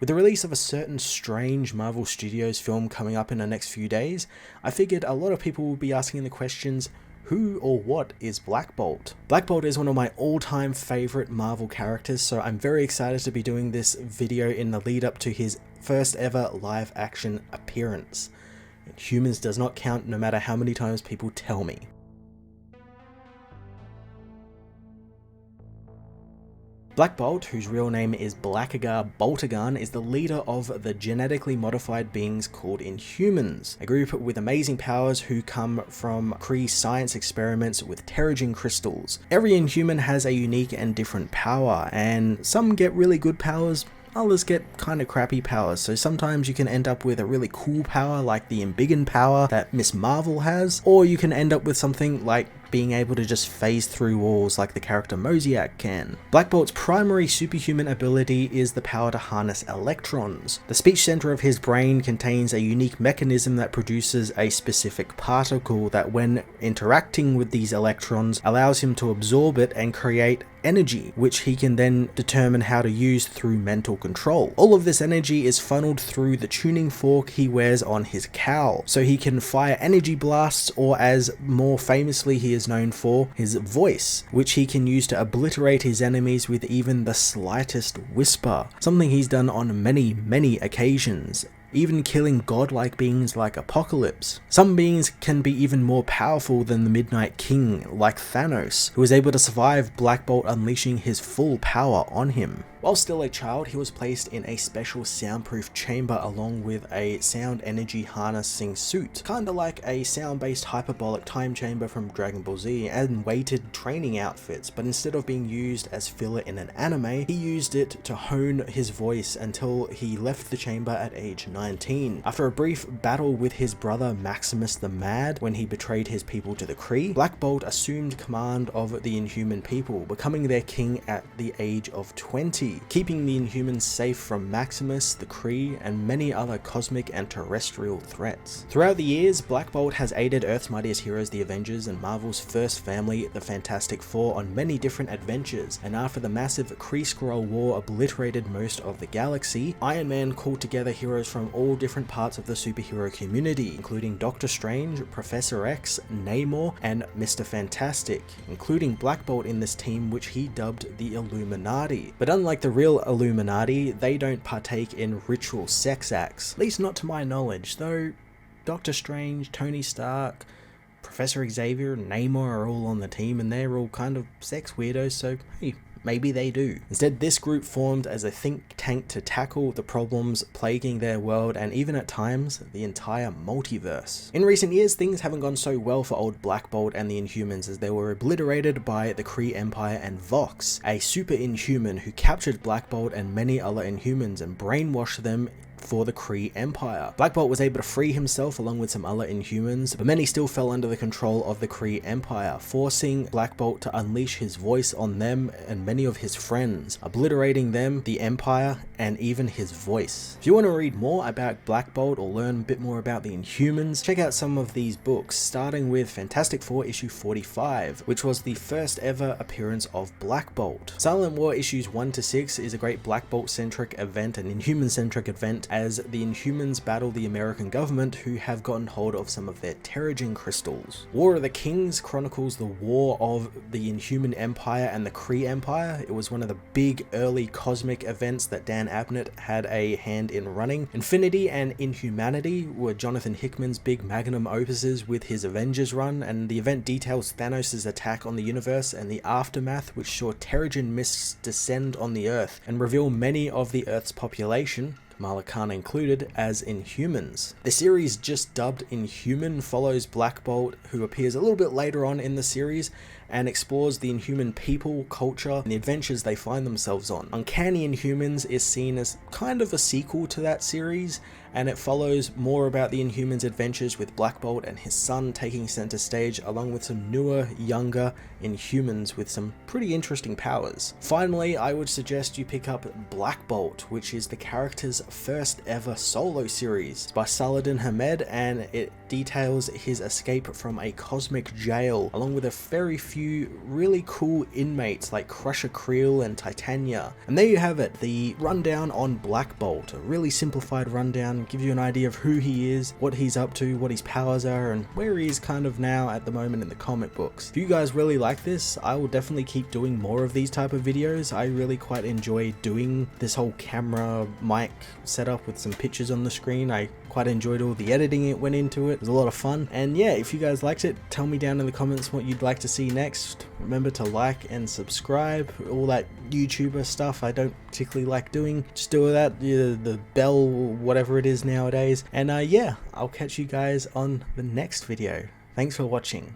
With the release of a certain strange Marvel Studios film coming up in the next few days, I figured a lot of people will be asking the questions, who or what is Black Bolt? Black Bolt is one of my all-time favorite Marvel characters, so I'm very excited to be doing this video in the lead up to his first ever live action appearance. Inhumans does not count no matter how many times people tell me. Black Bolt, whose real name is Blackagar Boltagan, is the leader of the genetically modified beings called Inhumans, a group with amazing powers who come from Kree science experiments with Terrigen crystals. Every Inhuman has a unique and different power, and some get really good powers, others get kind of crappy powers, so sometimes you can end up with a really cool power like the Embiggen power that Miss Marvel has, or you can end up with something like being able to just phase through walls like the character Mosiak can. Black Bolt's primary superhuman ability is the power to harness electrons. The speech center of his brain contains a unique mechanism that produces a specific particle that, when interacting with these electrons, allows him to absorb it and create energy, which he can then determine how to use through mental control. All of this energy is funneled through the tuning fork he wears on his cowl, so he can fire energy blasts, or as more famously he is known for, his voice, which he can use to obliterate his enemies with even the slightest whisper, something he's done on many occasions, even killing godlike beings like Apocalypse. Some beings can be even more powerful than the Midnight King, like Thanos, who was able to survive Black Bolt unleashing his full power on him. While still a child, he was placed in a special soundproof chamber along with a sound energy harnessing suit, kinda like a sound-based hyperbolic time chamber from Dragon Ball Z, and weighted training outfits, but instead of being used as filler in an anime, he used it to hone his voice until he left the chamber at age 19. After a brief battle with his brother Maximus the Mad when he betrayed his people to the Kree, Black Bolt assumed command of the Inhuman people, becoming their king at the age of 20. Keeping the Inhumans safe from Maximus, the Kree, and many other cosmic and terrestrial threats. Throughout the years, Black Bolt has aided Earth's mightiest heroes, the Avengers, and Marvel's first family, the Fantastic Four, on many different adventures, and after the massive Kree-Skrull War obliterated most of the galaxy, Iron Man called together heroes from all different parts of the superhero community, including Doctor Strange, Professor X, Namor, and Mr. Fantastic, including Black Bolt in this team, which he dubbed the Illuminati. But unlike the real Illuminati, they don't partake in ritual sex acts, at least not to my knowledge, though Doctor Strange, Tony Stark, Professor Xavier, and Namor are all on the team, and they're all kind of sex weirdos, so hey, maybe they do. Instead, this group formed as a think tank to tackle the problems plaguing their world, and even at times, the entire multiverse. In recent years, things haven't gone so well for old Black Bolt and the Inhumans, as they were obliterated by the Kree Empire and Vox, a super Inhuman who captured Black Bolt and many other Inhumans and brainwashed them for the Kree Empire. Black Bolt was able to free himself along with some other Inhumans, but many still fell under the control of the Kree Empire, forcing Black Bolt to unleash his voice on them and many of his friends, obliterating them, the Empire, and even his voice. If you want to read more about Black Bolt or learn a bit more about the Inhumans, check out some of these books, starting with Fantastic Four issue 45, which was the first ever appearance of Black Bolt. Silent War issues 1 to 6 is a great Black Bolt centric event, an Inhuman centric event, as the Inhumans battle the American government, who have gotten hold of some of their Terrigen crystals. War of the Kings chronicles the war of the Inhuman Empire and the Kree Empire. It was one of the big early cosmic events that Dan Abnett had a hand in running. Infinity and Inhumanity were Jonathan Hickman's big magnum opuses with his Avengers run, and the event details Thanos' attack on the universe and the aftermath, which saw Terrigen mists descend on the Earth and reveal many of the Earth's population, Kamala Khan included, as Inhumans. The series, just dubbed Inhuman, follows Black Bolt, who appears a little bit later on in the series, and explores the Inhuman people, culture, and the adventures they find themselves on. Uncanny Inhumans is seen as kind of a sequel to that series, and it follows more about the Inhumans' adventures with Black Bolt and his son taking center stage, along with some newer, younger Inhumans with some pretty interesting powers. Finally, I would suggest you pick up Black Bolt, which is the character's first ever solo series. It's by Saladin Ahmed, and it details his escape from a cosmic jail, along with a very few few really cool inmates like Crusher Creel and Titania. And there you have it, the rundown on Black Bolt, a really simplified rundown, gives you an idea of who he is, what he's up to, what his powers are, and where he is kind of now at the moment in the comic books. If you guys really like this, I will definitely keep doing more of these type of videos. I really quite enjoy doing this whole camera mic setup with some pictures on the screen. I quite enjoyed all the editing it went into it. It was a lot of fun. And yeah, if you guys liked it, tell me down in the comments what you'd like to see next. Remember to like and subscribe, all that YouTuber stuff I don't particularly like doing. Just do that, the bell, whatever it is nowadays. And yeah, I'll catch you guys on the next video. Thanks for watching.